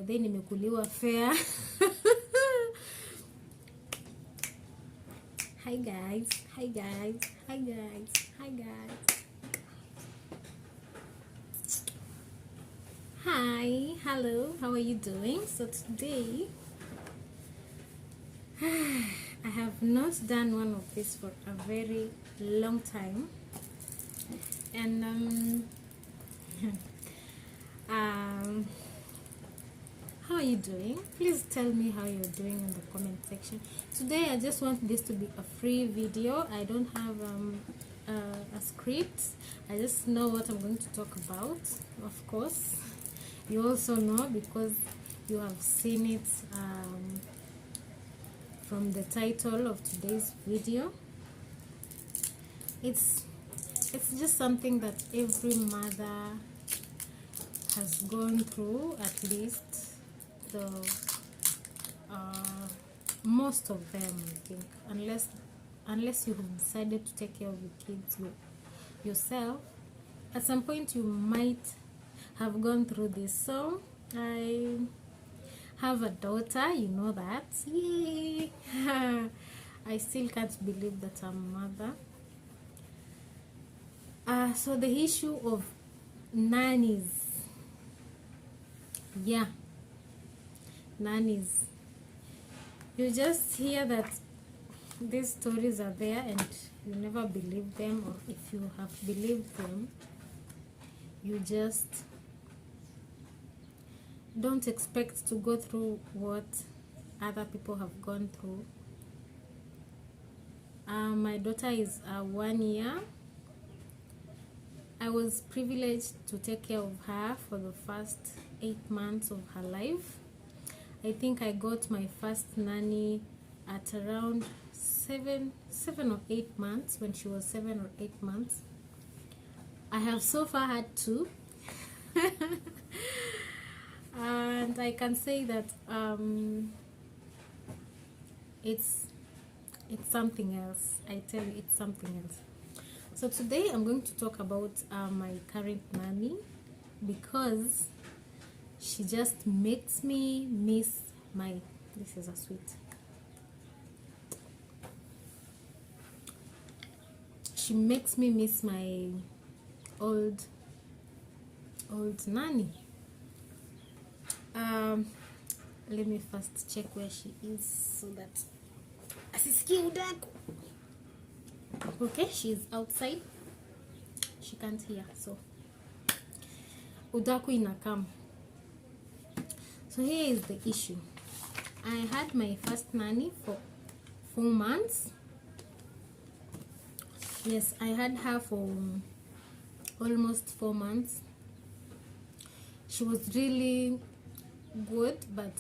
day nimekuliwa fair. Hi guys, hi guys, hi guys, hi guys. Hi, hello, how are you doing? So today I have not done one of this for a very long time, and how are you doing? Please tell me how you're doing in the comment section. Today I just want this to be a free video. I don't have a script. I just know what I'm going to talk about. Of course, you also know because you have seen it from the title of today's video. It's just something that every mother has gone through, at least the most of them, I think, unless you have decided to take care of your kids yourself. At some point you might have gone through this. So I have a daughter, you know that. Yay! I still can't believe that I'm a mother. So the issue of nannies, yeah, nannies. You just hear that these stories are there and you never believe them, or if you have believed them, you just don't expect to go through what other people have gone through. My daughter is 1 year. I was privileged to take care of her for the first 8 months of her life. I think I got my first nanny at around 7 or 8 months, when she was 7 or 8 months. I have so far had 2. And I can say that it's something else. I tell you, it's something else. So today I'm going to talk about my current nanny, because she just makes me miss my, this is a sweet. She makes me miss my old nanny. Let me first check where she is so that asisikie udaku. Okay, she's outside. She can't hear, so udaku inakam. So here is the issue. I had my first nanny for 4 months. Yes, I had her for almost 4 months. She was really good, but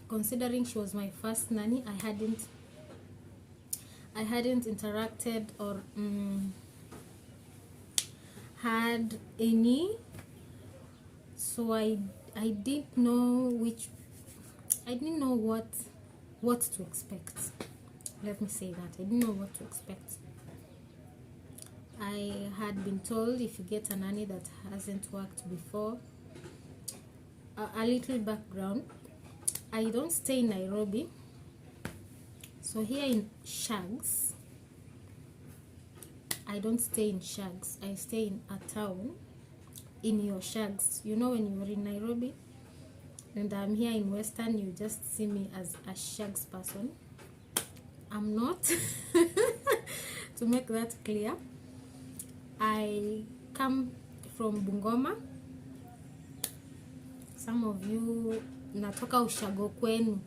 considering she was my first nanny, I hadn't interacted or had any, so I didn't know what to expect. Let me say that I didn't know what to expect. I had been told, if you get a nanny that hasn't worked before, a little background. I don't stay in Nairobi. So here in Shags, I don't stay in Shags. I stay in a town in your Shags. You know, when you're in Nairobi and I'm here in Western, you just see me as a Shags person. I'm not. To make that clear, I come from Bungoma. Some of you natoka ushago kwenu,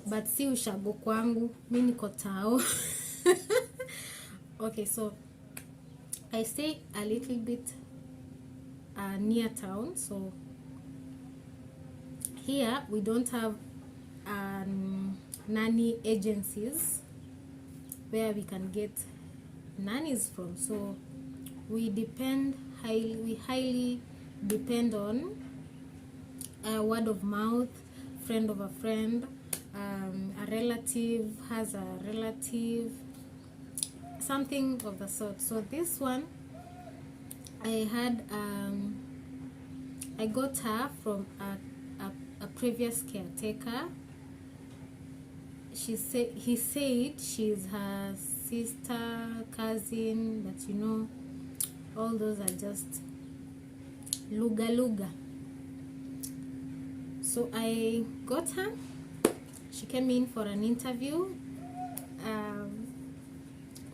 but si ushago kwangu, mimi niko tao. Okay, so I stay a little bit near town. So here we don't have nanny agencies where we can get nannies from. So we highly depend on word of mouth, friend of a friend, a relative has a relative, something of the sort. So this one, I got her from a previous caretaker. He said she's her sister, cousin, but you know, all those are just luga. So I got her. She came in for an interview.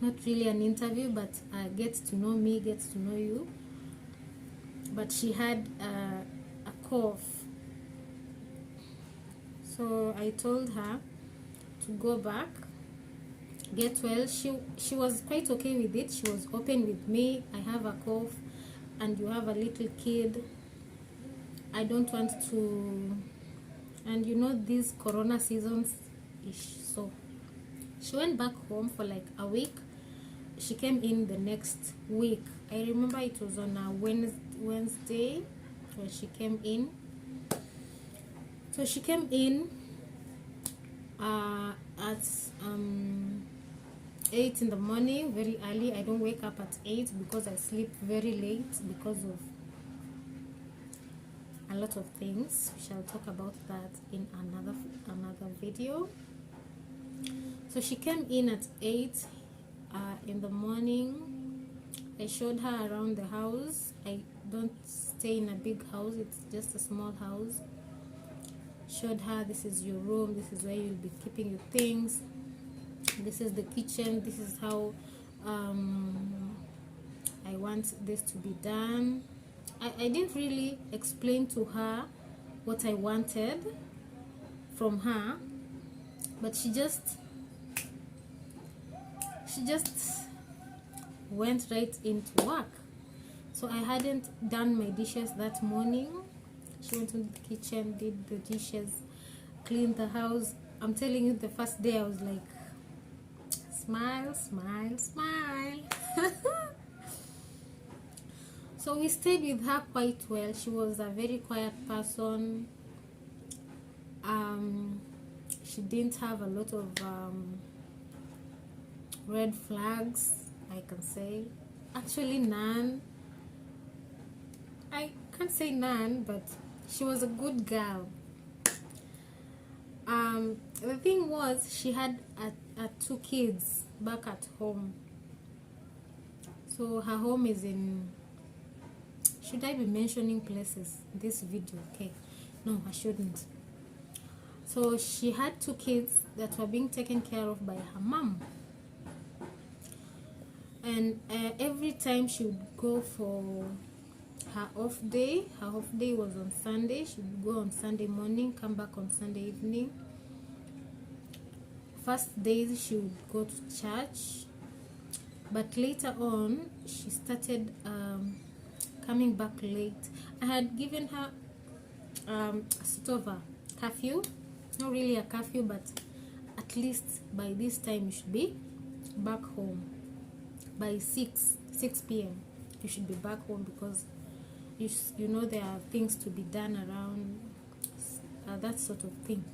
Not really an interview, but get to know me, get to know you. But she had a cough. So I told her to go back, get well. She was quite okay with it. She was open with me. I have a cough and you have a little kid. I don't want to, and you know these corona seasons ish. So she went back home for like a week. She came in the next week. I remember it was on a Wednesday when she came in. So she came in at 8 in the morning, very early. I don't wake up at 8 because I sleep very late because of a lot of things. We shall talk about that in another video. So she came in at 8 in the morning. I showed her around the house. I don't stay in a big house, it's just a small house. Showed her, this is your room, this is where you'll be keeping your things, this is the kitchen, this is how I want this to be done. I didn't really explain to her what I wanted from her, but she just went right into work. So I hadn't done my dishes that morning. She went to the kitchen, did the dishes, cleaned the house. I'm telling you, the first day I was like, smile, smile, smile. So we stayed with her quite well. She was a very quiet person. She didn't have a lot of red flags, I can say. Actually, none. I can't say none, but she was a good girl. The thing was, she had 2 kids back at home. So her home is in, should I be mentioning places in this video? Okay, no, I shouldn't. So she had 2 kids that were being taken care of by her mom. And every time she would go for her off day was on Sunday. She would go on Sunday morning, come back on Sunday evening. First days she would go to church, but later on she started coming back late. I had given her a sort of a curfew, not really a curfew, but at least by this time you should be back home. By 6 p.m. you should be back home, because you know there are things to be done around, that sort of thing.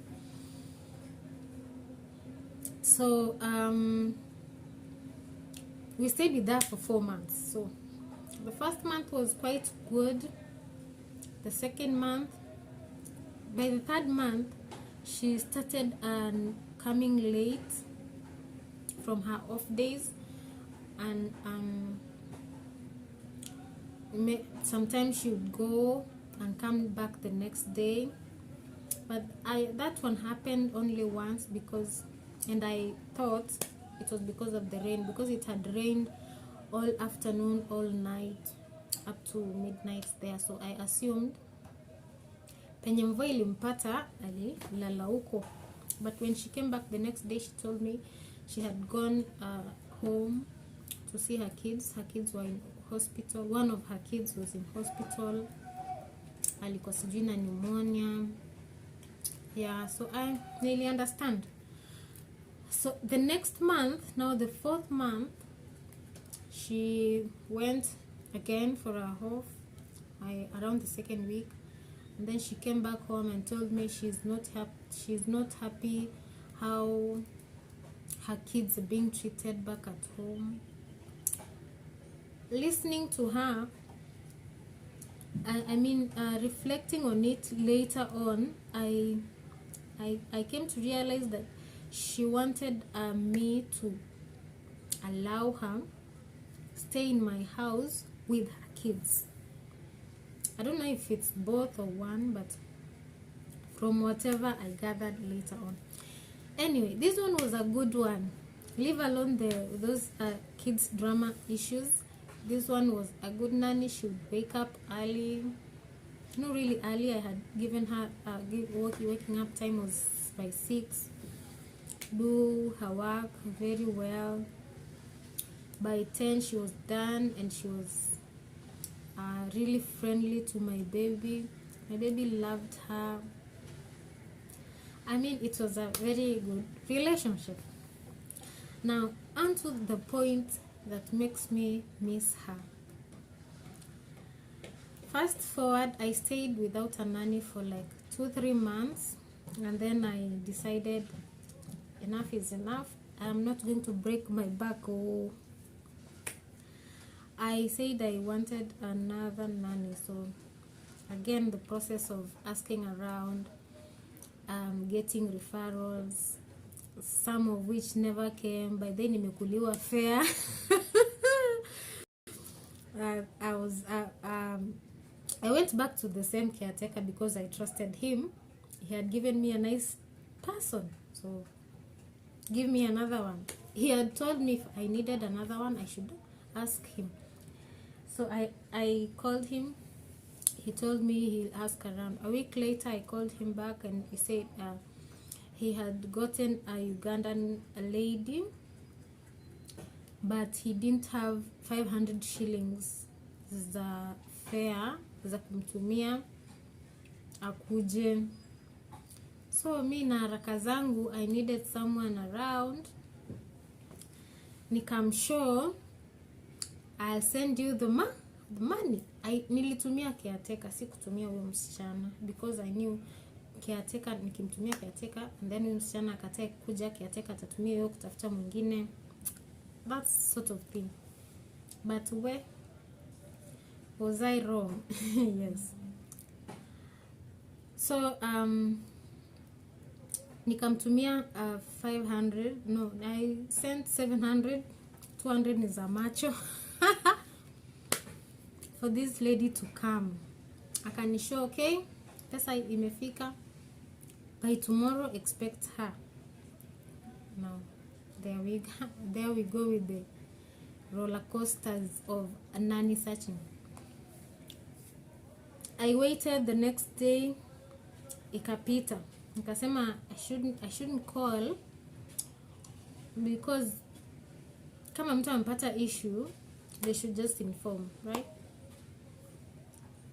So we stayed with her for 4 months. So the first month was quite good. The second month, by the third month, she started coming late from her off days, and sometimes she would go and come back the next day. But that one happened only once, and I thought it was because of the rain, because it had rained all afternoon, all night, up to midnight there. So I assumed penye mvua ilimpata alilala huko. But when she came back the next day, she told me she had gone home to see her kids. Her kids were in hospital. One of her kids was in hospital. Alikuwa sijui na pneumonia. Yeah, so I really understand. So the next month, now the 4th month, she went again for a off around the 2nd week, and then she came back home and told me she's not happy how her kids are being treated back at home. Listening to her, reflecting on it later on, I came to realize that she wanted me to allow her stay in my house with her kids. I don't know if it's both or one, but from whatever I gathered later on. Anyway, this one was a good one. Leave alone those kids drama issues. This one was a good nanny. She would wake up early. Not really early. I had given her waking up time was by 6. Do her work very well. By 10 she was done, and she was really friendly to my baby. My baby loved her. I mean, it was a very good relationship. Now, on to the point that makes me miss her. Fast forward, I stayed without a nanny for like 2-3 months, and then I decided enough is enough. I'm not going to break my back. Oh, I said I wanted another nanny. So again, the process of asking around, getting referrals, some of which never came. By then nimekuliwa fair. I went back to the same caretaker because I trusted him. He had given me a nice person, so give me another one. He had told me if I needed another one, I should ask him. So I called him. He told me he'll ask around. A week later, I called him back, and he said he had gotten a Ugandan lady, but he didn't have 500 shillings za fare za kumtumia akuje. So mi na haraka zangu, I needed someone around. Nikamshow, I'll send you the money. Nilitumia caretaker, si kutumia huyo msichana, because I knew caretaker, nikimtumia caretaker and then huyo msichana akatae kuja, caretaker atatumia hiyo kutafuta mwingine, that sort of thing. But where was I wrong? Yes. So nikamtumia 500. No, I sent 700. 200 ni za macho. For this lady to come. Akanishow, okay, pesa imefika, by tomorrow expect her. Now there we go with the roller coasters of a nanny searching. I waited. The next day ikapita, nikasema I shouldn't call, because kama mtu amepata issue they should just inform, right?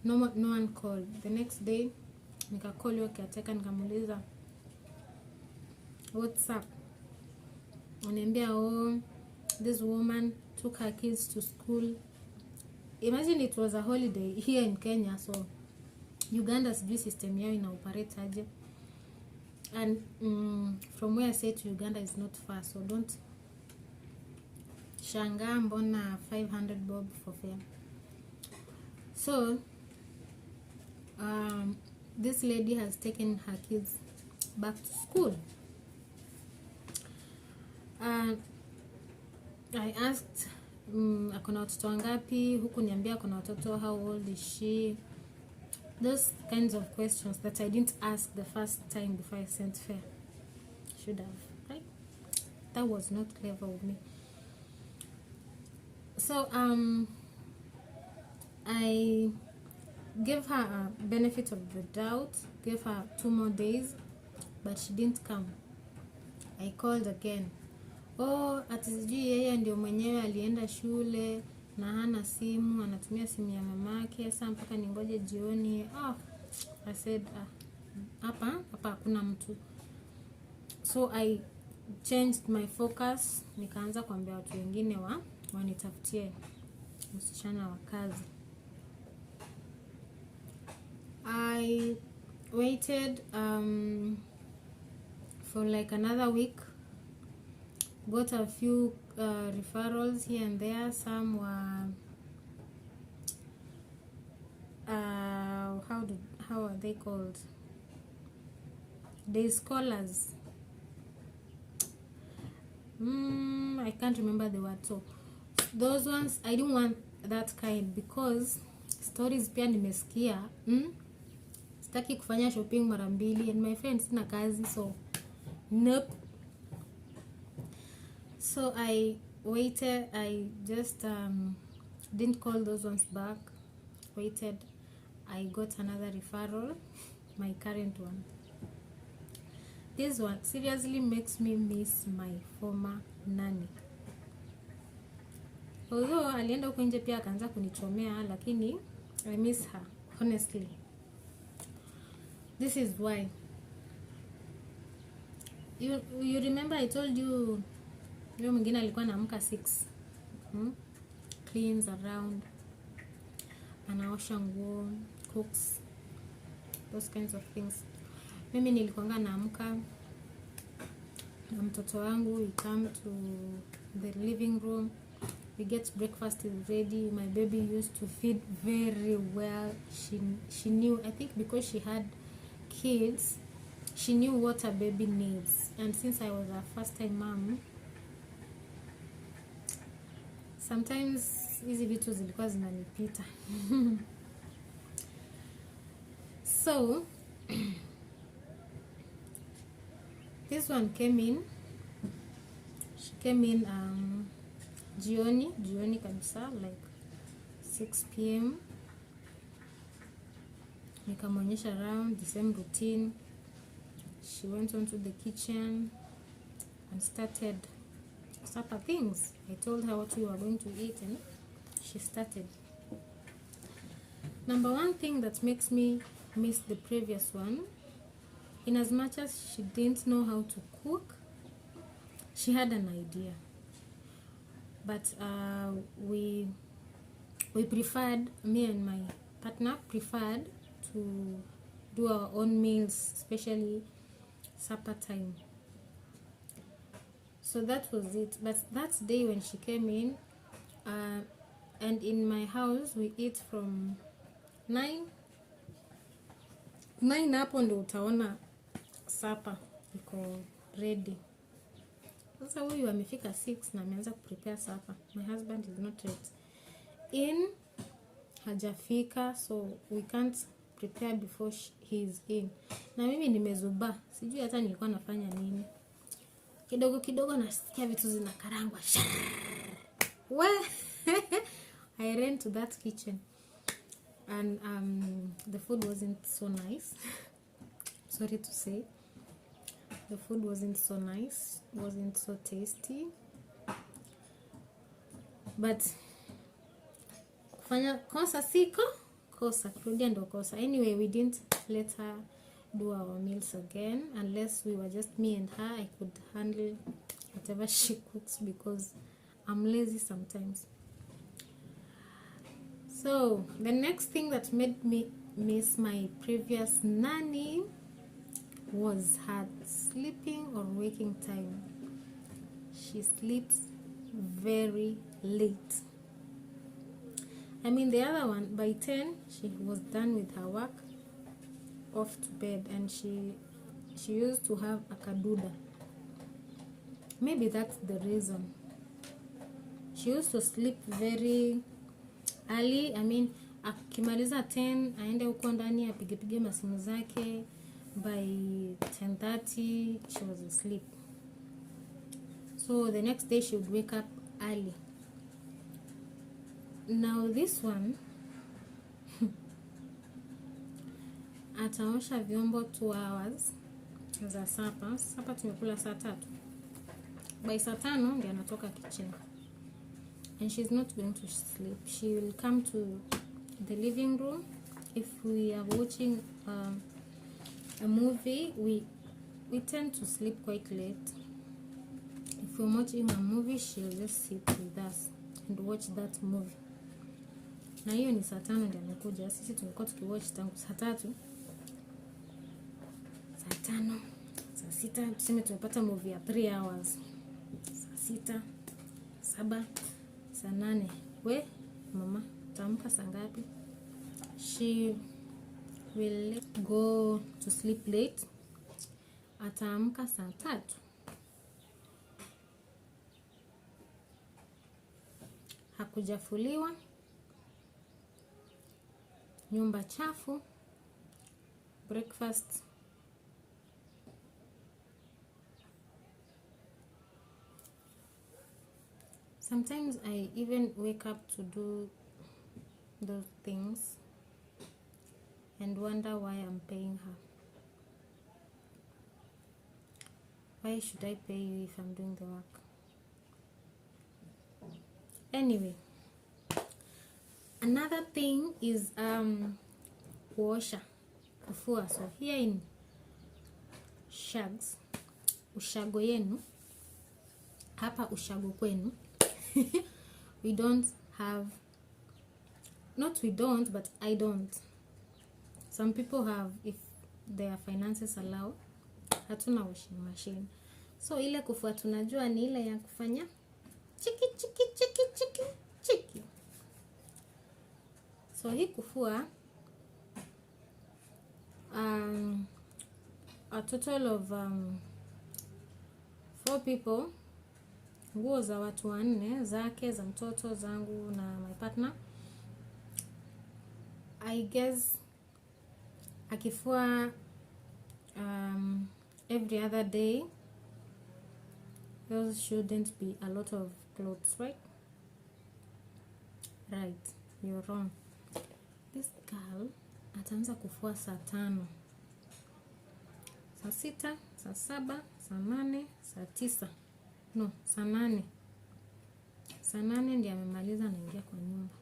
No one called. The next day nikacall yo caretaker, nikamuuliza what's up. Ananiambia, oh, this woman took her kids to school. Imagine it was a holiday here in Kenya, so Uganda sijui system yao ina operate aje, and from where I say to Uganda is not far, so don't shanga mbona 500 bob for fare. So this lady has taken her kids back to school. I asked akona watoto wangapi, huku niambia akona watoto, how old is she, those kinds of questions that I didn't ask the first time before I sent fare. Should have, right? That was not clever of me. So I gave her a benefit of the doubt, gave her 2 more days, but she didn't come. I called again. Oh, atisijui yeye ndio mwenyewe alienda shule na hana simu, anatumia simu ya mamake, sasa mpaka ningoje jioni. I said hapa hakuna mtu. So I changed my focus, nikaanza kuambia watu wengine wanitafutie msichana wa kazi. I waited for like another week, got a few referrals here and there. Some were how are they called? Day scholars. I can't remember the word. So those ones I don't want that kind, because stories pia nimesikia. Sitaki kufanya shopping mara mbili, and my friends sina kazi, so nope. So I waited. I just didn't call those ones back. Waited. I got another referral, my current one. This one seriously makes me miss my former nanny. Although alienda huko nje pia akaanza kunichomea, lakini I miss her, honestly. This is why. You remember I told you leo mwingine alikuwa anaamka 6. Cleans around, anaosha nguo, cooks, those kinds of things. Mimi nilikuanga naamka na mtoto wangu, we come to the living room, we get breakfast is ready. My baby used to feed very well. She knew, I think because she had kids, she knew what a baby needs. And since I was a first time mom, sometimes hizi vitu zilikuwa zinanipita. So this one came in. She came in jioni kabisa, like 6 p.m. Nikamonyesha around the same routine. She went on to the kitchen and started supper things. I told her what we were going to eat, and she started. Number one thing that makes me miss the previous one, in as much as she didn't know how to cook, she had an idea. But we preferred, me and my partner preferred to do our own meals, especially supper time. So that was it. But that day when she came in, and in my house we eat from 9 hapo ndo utaona supper iko ready. Sasa huyu amefika 6 na ameanza kuprepare supper. My husband is not yet hajafika, so we can't prepare before he is in. Na mimi nimezuba, sijui hata nilikuwa nafanya nini. Kidogo nasikia vitu zinakarangwa. Well, I ran to that kitchen, and the food wasn't so nice. Sorry to say, the food wasn't so nice, wasn't so tasty. But kufanya kosa siko kosa, kurudia ndo kosa. Anyway, we didn't let her do our meals again, unless we were just me and her. I could handle whatever she cooks because I'm lazy sometimes. So the next thing that made me miss my previous nanny was her sleeping or waking time. She sleeps very late. I mean, the other one, by 10 she was done with her work, off to bed, and she used to have a kaduda. Maybe that's the reason. She used to sleep very early. I mean, akimaliza 10 aende huko ndani apige masimu zake. By 10:30 she was asleep. So the next day she would wake up early. Now this one ataosha vyombo 2 hours za supper. Supper tumekula saa 3. By saa 5 ndio anatoka kitchen. And she's not going to sleep. She will come to the living room. If we are watching a movie, we tend to sleep quite late. If we're watching a movie, she'll just sit with us and watch that movie. Na hiyo ni saa 5 ndio anakuja. Sisi tumekuwa tukiwatch tangu saa 3, saa 5, saa 6. Tuseme tumepata movie ya 3 hours. Saa 6, 7, saa 8. We mama, utaamka saa ngapi? she will go to sleep late. Ataamka saa 3. Hakujafuliwa, nyumba chafu, breakfast sometimes I even wake up to do those things and wonder why I'm paying her. Why should I pay you if I'm doing the work? Anyway, another thing is kuosha, kufua. So here in Shags, ushago yenu, hapa ushago kwenu, we don't have, not we don't, but I don't. Some people have, if their finances allow. Hatuna washing machine. So ile kufua tunajua ni ile ya kufanya chiki chiki chiki chiki chiki. So hii kufua a total of 4 people, nguo za watu 4, zake, za mtoto, zangu na my partner. I guess akifua every other day, those shouldn't be a lot of clothes, right? Right, you're wrong. This girl ataanza kufua saa 5, saa 6, saa 7, saa 8, saa 9. No, saa 8. Saa 8 ndiye amemaliza na ingia kwa nyumba.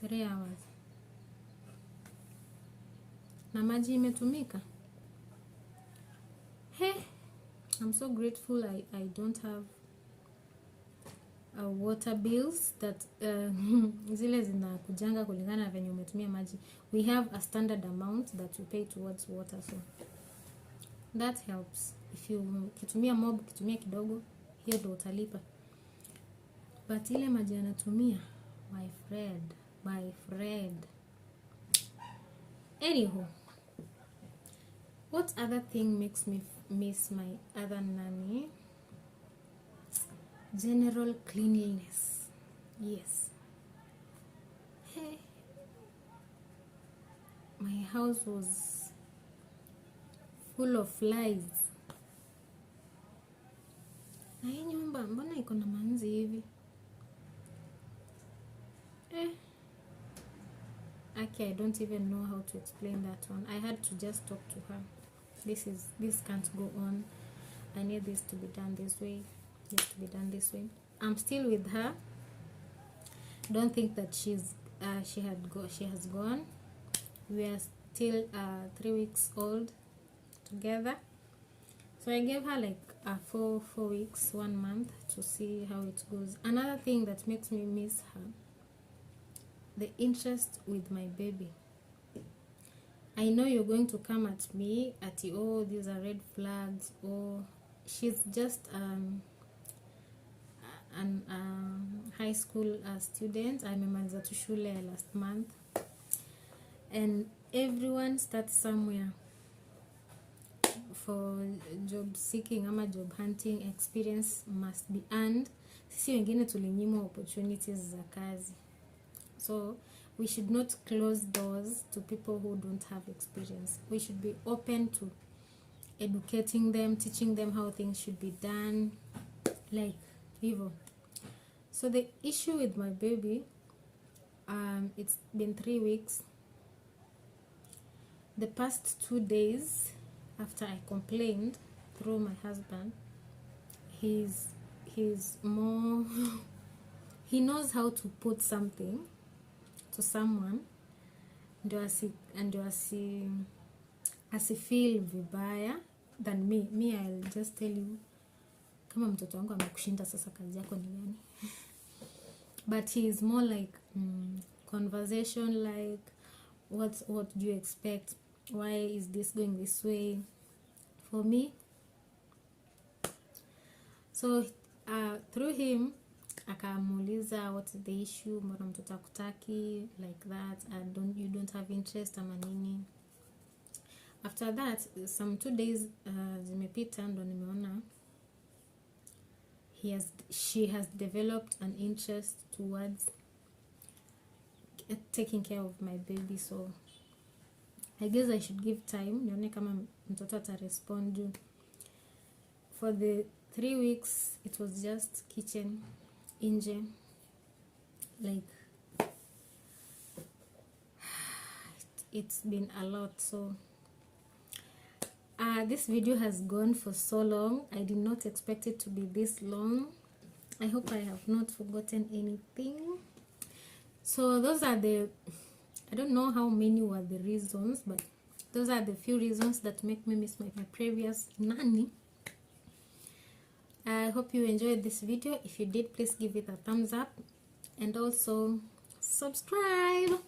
3 hours. Na maji imetumika. Hey, I'm so grateful I don't have water bills that zile zinakujanga kulingana na venye umetumia maji. We have a standard amount that we pay towards water, so that helps. If you kitumia mob, kitumia kidogo, hiyo ndo utalipa. But ile maji anatumia, my friend. Anyhow, what other thing makes me miss my other nanny? General cleanliness. Yes. Hey, my house was full of flies. Na hii nyumba mbona iko na manzi hivi? Okay, I don't even know how to explain that one. I had to just talk to her. This can't go on. I need this to be done this way. This to be done this way. I'm still with her. Don't think that she has gone. We are still 3 weeks old together. So I gave her like 4 weeks, 1 month to see how it goes. Another thing that makes me miss her, the interest with my baby. I know you're going to come at me at, oh, these are red flags, or she's just an high school student. Amemaliza tu shule last month, and everyone starts somewhere. For job seeking ama job hunting, experience must be earned. Sisi wengine tulinyimwa opportunities za kazi. So we should not close doors to people who don't have experience. We should be open to educating them, teaching them how things should be done, like hivyo. So the issue with my baby, it's been 3 weeks. The past 2 days after I complained through my husband, he's more he knows how to put something to someone ndio asifeel vibaya than me. I'll just tell you, kama mtoto wangu amekushinda sasa kazi yako ni gani? But he is more like conversation, like what do you expect, why is this going this way for me? So through him akamuuliza what's the issue, mbona mtoto akutaki like that, and you don't have interest ama nini. After that some 2 days zimepita, ndo nimeona she has developed an interest towards taking care of my baby, so I guess I should give time nione kama mtoto atarespond. For the 3 weeks it was just kitchen nje, like it's been a lot. So this video has gone for so long. I did not expect it to be this long. I hope I have not forgotten anything. So those are I don't know how many were the reasons, but those are the few reasons that make me miss my previous nanny. I hope you enjoyed this video. If you did, please give it a thumbs up and also subscribe.